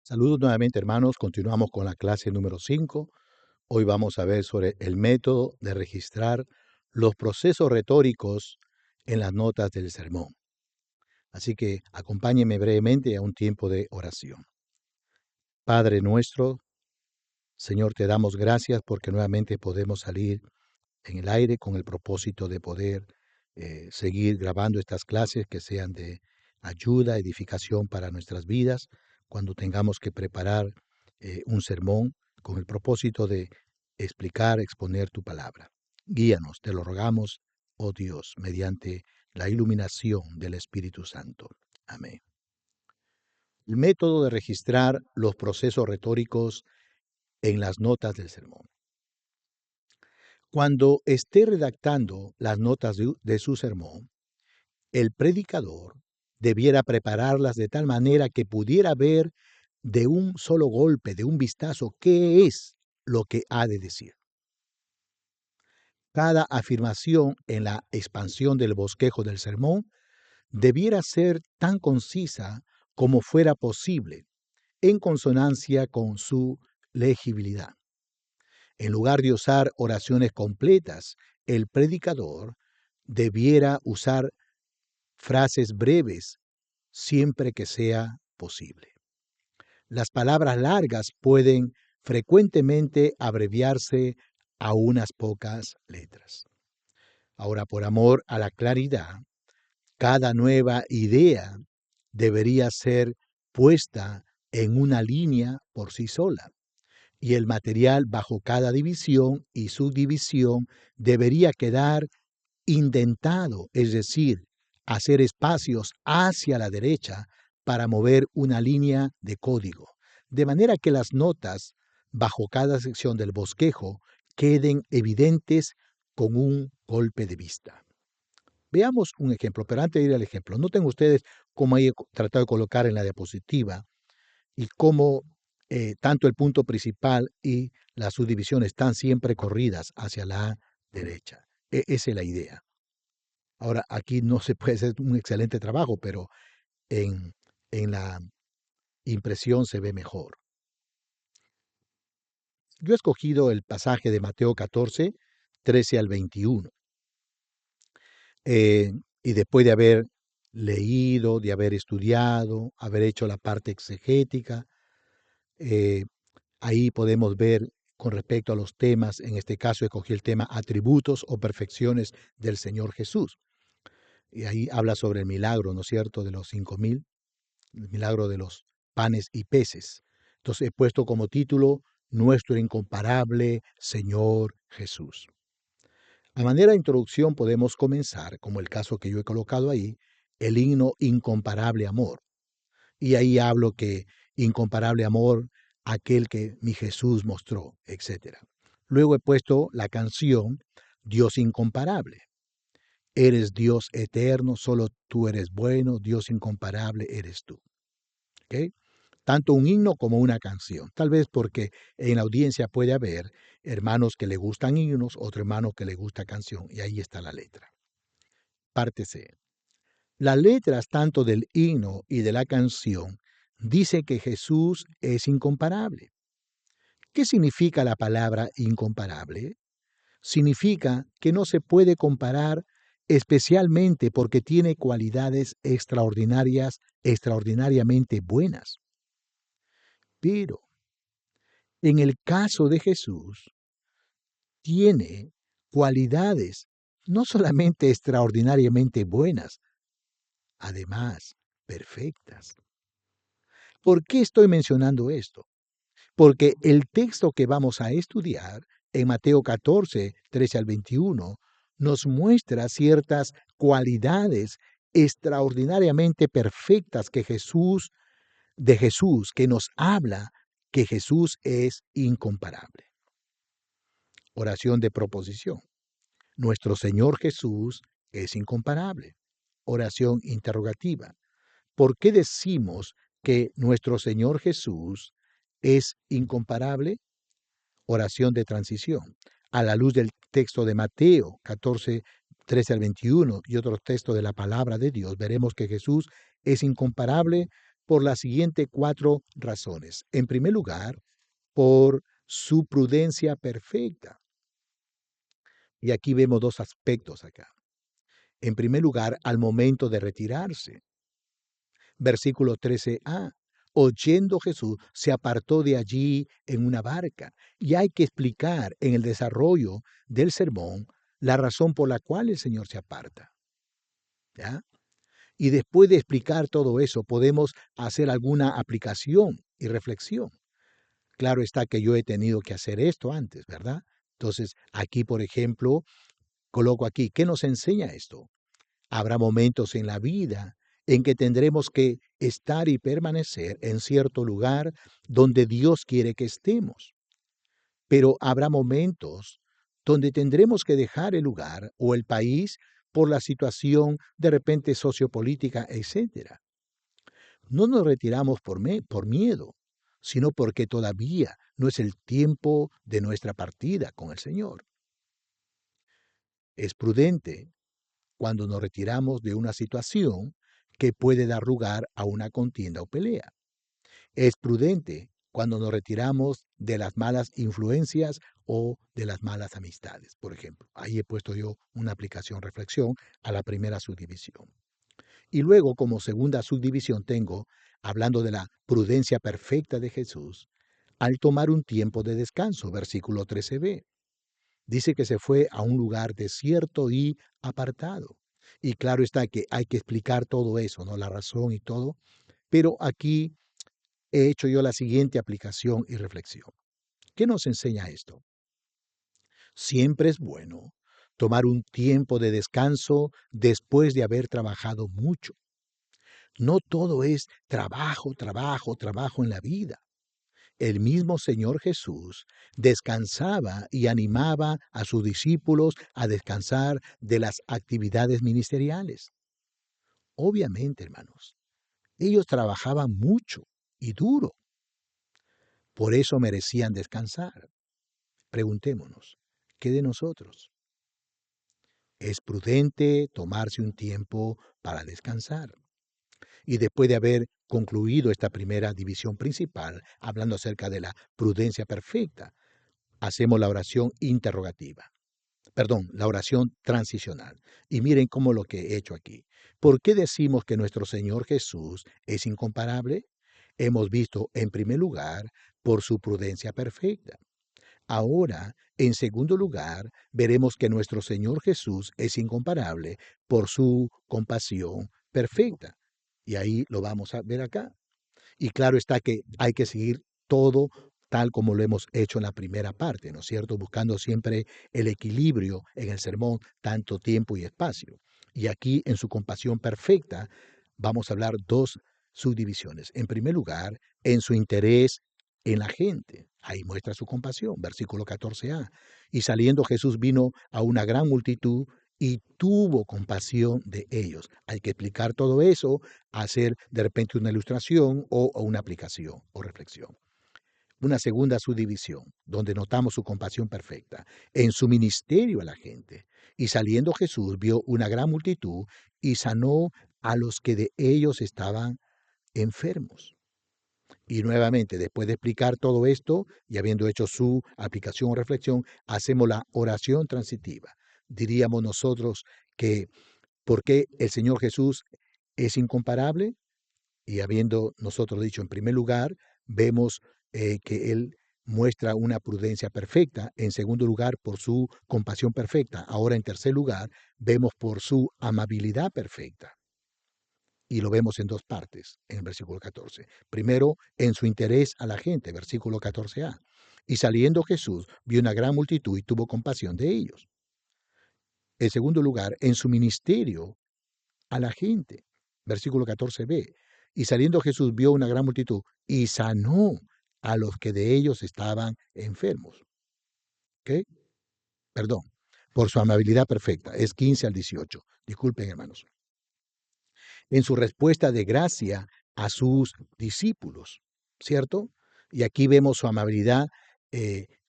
Saludos nuevamente, hermanos. Continuamos con la clase número 5. Hoy vamos a ver sobre el método de registrar los procesos retóricos en las notas del sermón. Así que acompáñenme brevemente a un tiempo de oración. Padre nuestro, Señor, te damos gracias porque nuevamente podemos salir en el aire con el propósito de poder seguir grabando estas clases que sean de ayuda, edificación para nuestras vidas, cuando tengamos que preparar un sermón con el propósito de explicar, exponer tu palabra. Guíanos, te lo rogamos, oh Dios, mediante la iluminación del Espíritu Santo. Amén. El método de registrar los procesos retóricos en las notas del sermón. Cuando esté redactando las notas de su sermón, el predicador debiera prepararlas de tal manera que pudiera ver de un solo golpe, de un vistazo, qué es lo que ha de decir. Cada afirmación en la expansión del bosquejo del sermón debiera ser tan concisa como fuera posible, en consonancia con su legibilidad. En lugar de usar oraciones completas, el predicador debiera usar frases breves siempre que sea posible. Las palabras largas pueden frecuentemente abreviarse a unas pocas letras. Ahora, por amor a la claridad, cada nueva idea debería ser puesta en una línea por sí sola, y el material bajo cada división y subdivisión debería quedar indentado, es decir, hacer espacios hacia la derecha para mover una línea de código, de manera que las notas bajo cada sección del bosquejo queden evidentes con un golpe de vista. Veamos un ejemplo, pero antes de ir al ejemplo, noten ustedes cómo he tratado de colocar en la diapositiva y cómo tanto el punto principal y las subdivisiones están siempre corridas hacia la derecha. Esa es la idea. Ahora, aquí no se puede hacer un excelente trabajo, pero en, en la impresión se ve mejor. Yo he escogido el pasaje de Mateo 14, 13 al 21. Y después de haber leído, de haber estudiado, haber hecho la parte exegética, eh, ahí podemos ver con respecto a los temas, en este caso escogí el tema atributos o perfecciones del Señor Jesús. Y ahí habla sobre el milagro, ¿no es cierto?, de los 5,000, el milagro de los panes y peces. Entonces he puesto como título, Nuestro incomparable Señor Jesús. A manera de introducción podemos comenzar, como el caso que yo he colocado ahí, el himno Incomparable Amor. Y ahí hablo que incomparable amor, aquel que mi Jesús mostró, etc. Luego he puesto la canción Dios incomparable. Eres Dios eterno, solo tú eres bueno, Dios incomparable eres tú. ¿Okay? Tanto un himno como una canción. Tal vez porque en la audiencia puede haber hermanos que le gustan himnos, otro hermano que le gusta canción, y ahí está la letra. Parte C. Las letras tanto del himno y de la canción dice que Jesús es incomparable. ¿Qué significa la palabra incomparable? Significa que no se puede comparar, especialmente porque tiene cualidades extraordinarias, extraordinariamente buenas. Pero en el caso de Jesús, tiene cualidades no solamente extraordinariamente buenas, además perfectas. ¿Por qué estoy mencionando esto? Porque el texto que vamos a estudiar en Mateo 14, 13 al 21, nos muestra ciertas cualidades extraordinariamente perfectas de Jesús, que nos habla que Jesús es incomparable. Oración de proposición. Nuestro Señor Jesús es incomparable. Oración interrogativa. ¿Por qué decimos que nuestro Señor Jesús es incomparable? Oración de transición. A la luz del texto de Mateo 14, 13 al 21 y otros textos de la palabra de Dios, veremos que Jesús es incomparable por las siguientes 4 razones. En primer lugar, por su prudencia perfecta. Y aquí vemos 2 aspectos acá. En primer lugar, al momento de retirarse. Versículo 13a. Oyendo Jesús, se apartó de allí en una barca. Y hay que explicar en el desarrollo del sermón la razón por la cual el Señor se aparta. ¿Ya? Y después de explicar todo eso, podemos hacer alguna aplicación y reflexión. Claro está que yo he tenido que hacer esto antes, ¿verdad? Entonces, aquí, por ejemplo, coloco aquí, ¿qué nos enseña esto? Habrá momentos en la vida en que tendremos que estar y permanecer en cierto lugar donde Dios quiere que estemos. Pero habrá momentos donde tendremos que dejar el lugar o el país por la situación de repente sociopolítica, etcétera. No nos retiramos por miedo, sino porque todavía no es el tiempo de nuestra partida con el Señor. Es prudente cuando nos retiramos de una situación que puede dar lugar a una contienda o pelea. Es prudente cuando nos retiramos de las malas influencias o de las malas amistades, por ejemplo. Ahí he puesto yo una aplicación reflexión a la primera subdivisión. Y luego, como segunda subdivisión, tengo, hablando de la prudencia perfecta de Jesús, al tomar un tiempo de descanso, versículo 13b. Dice que se fue a un lugar desierto y apartado. Y claro está que hay que explicar todo eso, ¿no? La razón y todo. Pero aquí he hecho yo la siguiente aplicación y reflexión. ¿Qué nos enseña esto? Siempre es bueno tomar un tiempo de descanso después de haber trabajado mucho. No todo es trabajo, trabajo, trabajo en la vida. El mismo Señor Jesús descansaba y animaba a sus discípulos a descansar de las actividades ministeriales. Obviamente, hermanos, ellos trabajaban mucho y duro. Por eso merecían descansar. Preguntémonos, ¿qué de nosotros? Es prudente tomarse un tiempo para descansar. Y después de haber concluido esta primera división principal, hablando acerca de la prudencia perfecta, hacemos la oración interrogativa. Perdón, la oración transicional. Y miren cómo lo que he hecho aquí. ¿Por qué decimos que nuestro Señor Jesús es incomparable? Hemos visto, en primer lugar, por su prudencia perfecta. Ahora, en segundo lugar, veremos que nuestro Señor Jesús es incomparable por su compasión perfecta. Y ahí lo vamos a ver acá. Y claro está que hay que seguir todo tal como lo hemos hecho en la primera parte, ¿no es cierto? Buscando siempre el equilibrio en el sermón, tanto tiempo y espacio. Y aquí, en su compasión perfecta, vamos a hablar 2 subdivisiones. En primer lugar, en su interés en la gente. Ahí muestra su compasión, versículo 14a. Y saliendo Jesús vino a una gran multitud y tuvo compasión de ellos. Hay que explicar todo eso, hacer de repente una ilustración o una aplicación o reflexión. Una segunda subdivisión, donde notamos su compasión perfecta, en su ministerio a la gente. Y saliendo Jesús vio una gran multitud y sanó a los que de ellos estaban enfermos. Y nuevamente, después de explicar todo esto y habiendo hecho su aplicación o reflexión, hacemos la oración transitiva. Diríamos nosotros que ¿por qué el Señor Jesús es incomparable? Y habiendo nosotros dicho en primer lugar, vemos que Él muestra una prudencia perfecta. En segundo lugar, por su compasión perfecta. Ahora, en tercer lugar, vemos por su amabilidad perfecta. Y lo vemos en 2 partes, en el versículo 14. Primero, en su interés a la gente, versículo 14a. Y saliendo Jesús, vio una gran multitud y tuvo compasión de ellos. En segundo lugar, en su ministerio a la gente, versículo 14b. Y saliendo Jesús vio una gran multitud y sanó a los que de ellos estaban enfermos. ¿Ok? Perdón, por su amabilidad perfecta. Es 15 al 18. Disculpen, hermanos. En su respuesta de gracia a sus discípulos, ¿cierto? Y aquí vemos su amabilidad,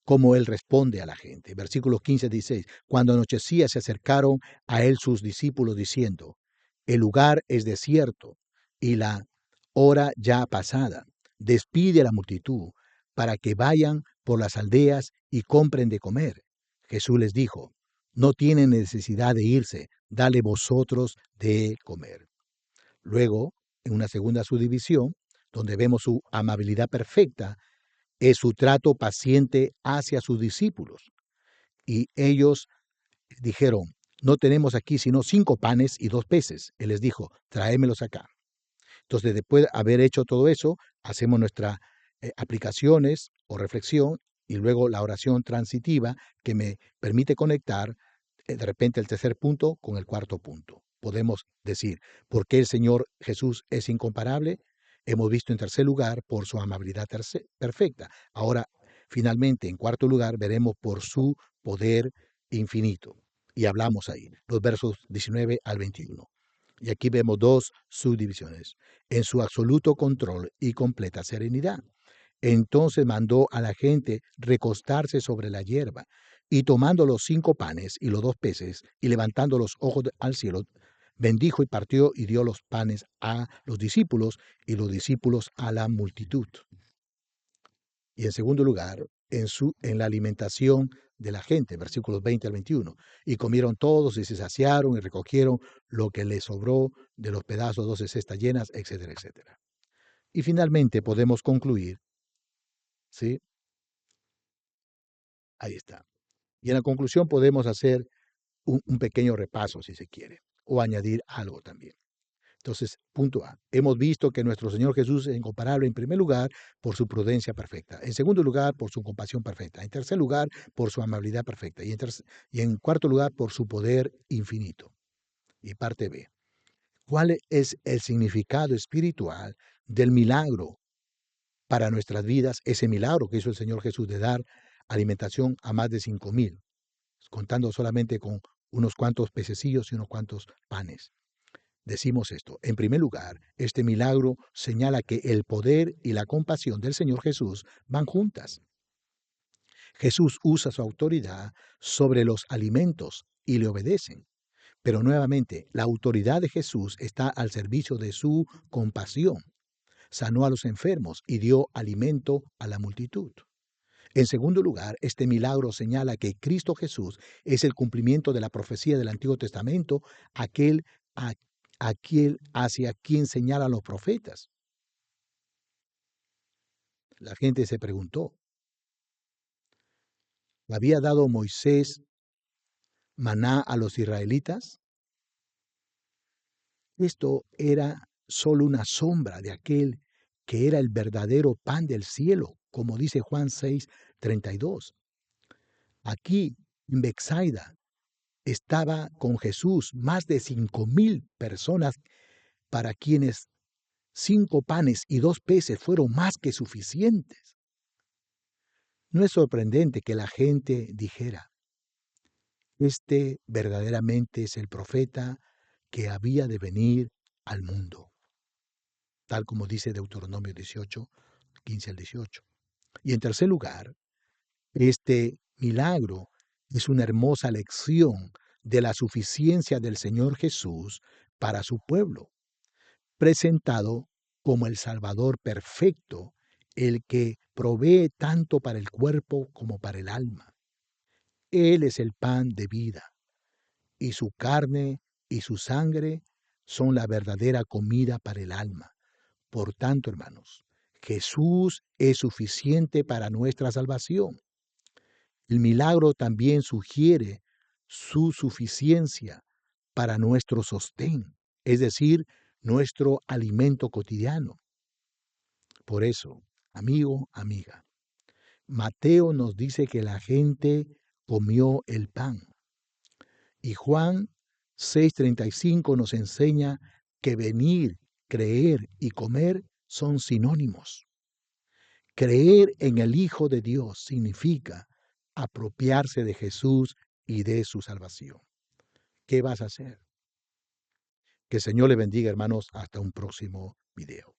cómo él responde a la gente. Versículos 15 y 16. Cuando anochecía se acercaron a él sus discípulos diciendo, el lugar es desierto y la hora ya pasada. Despide a la multitud para que vayan por las aldeas y compren de comer. Jesús les dijo, no tienen necesidad de irse, dale vosotros de comer. Luego, en una segunda subdivisión, donde vemos su amabilidad perfecta, es su trato paciente hacia sus discípulos. Y ellos dijeron, no tenemos aquí sino 5 panes y 2 peces. Él les dijo, tráemelos acá. Entonces, después de haber hecho todo eso, hacemos nuestras aplicaciones o reflexión y luego la oración transitiva que me permite conectar de repente el tercer punto con el cuarto punto. Podemos decir, ¿por qué el Señor Jesús es incomparable? Hemos visto en tercer lugar por su amabilidad perfecta. Ahora, finalmente, en cuarto lugar, veremos por su poder infinito. Y hablamos ahí, los versos 19 al 21. Y aquí vemos dos subdivisiones. En su absoluto control y completa serenidad. Entonces mandó a la gente recostarse sobre la hierba, y tomando los 5 panes y los 2 peces, y levantando los ojos al cielo, bendijo y partió y dio los panes a los discípulos, y los discípulos a la multitud. Y en segundo lugar, en la alimentación de la gente, versículos 20 al 21. Y comieron todos y se saciaron y recogieron lo que les sobró de los pedazos, 12 cestas llenas, etcétera, etcétera. Y finalmente podemos concluir, ¿sí? Ahí está. Y en la conclusión podemos hacer un pequeño repaso, si se quiere, o añadir algo también. Entonces, punto A. Hemos visto que nuestro Señor Jesús es incomparable, en primer lugar, por su prudencia perfecta. En segundo lugar, por su compasión perfecta. En tercer lugar, por su amabilidad perfecta. Y en cuarto lugar, por su poder infinito. Y parte B. ¿Cuál es el significado espiritual del milagro para nuestras vidas? Ese milagro que hizo el Señor Jesús de dar alimentación a más de 5,000, contando solamente con unos cuantos pececillos y unos cuantos panes. Decimos esto. En primer lugar, este milagro señala que el poder y la compasión del Señor Jesús van juntas. Jesús usa su autoridad sobre los alimentos y le obedecen. Pero nuevamente, la autoridad de Jesús está al servicio de su compasión. Sanó a los enfermos y dio alimento a la multitud. En segundo lugar, este milagro señala que Cristo Jesús es el cumplimiento de la profecía del Antiguo Testamento, aquel, a- aquel hacia quien señalan los profetas. La gente se preguntó, ¿había dado Moisés maná a los israelitas? Esto era solo una sombra de aquel que era el verdadero pan del cielo, como dice Juan 6:32. Aquí, en Bethsaida, estaba con Jesús más de 5,000 personas para quienes 5 panes y 2 peces fueron más que suficientes. No es sorprendente que la gente dijera, este verdaderamente es el profeta que había de venir al mundo, tal como dice Deuteronomio 18, 15 al 18. Y en tercer lugar, este milagro es una hermosa lección de la suficiencia del Señor Jesús para su pueblo, presentado como el Salvador perfecto, el que provee tanto para el cuerpo como para el alma. Él es el pan de vida, y su carne y su sangre son la verdadera comida para el alma. Por tanto, hermanos, Jesús es suficiente para nuestra salvación. El milagro también sugiere su suficiencia para nuestro sostén, es decir, nuestro alimento cotidiano. Por eso, amigo, amiga, Mateo nos dice que la gente comió el pan. Y Juan 6:35 nos enseña que venir, creer y comer son sinónimos. Creer en el Hijo de Dios significa apropiarse de Jesús y de su salvación. ¿Qué vas a hacer? Que el Señor le bendiga, hermanos, hasta un próximo video.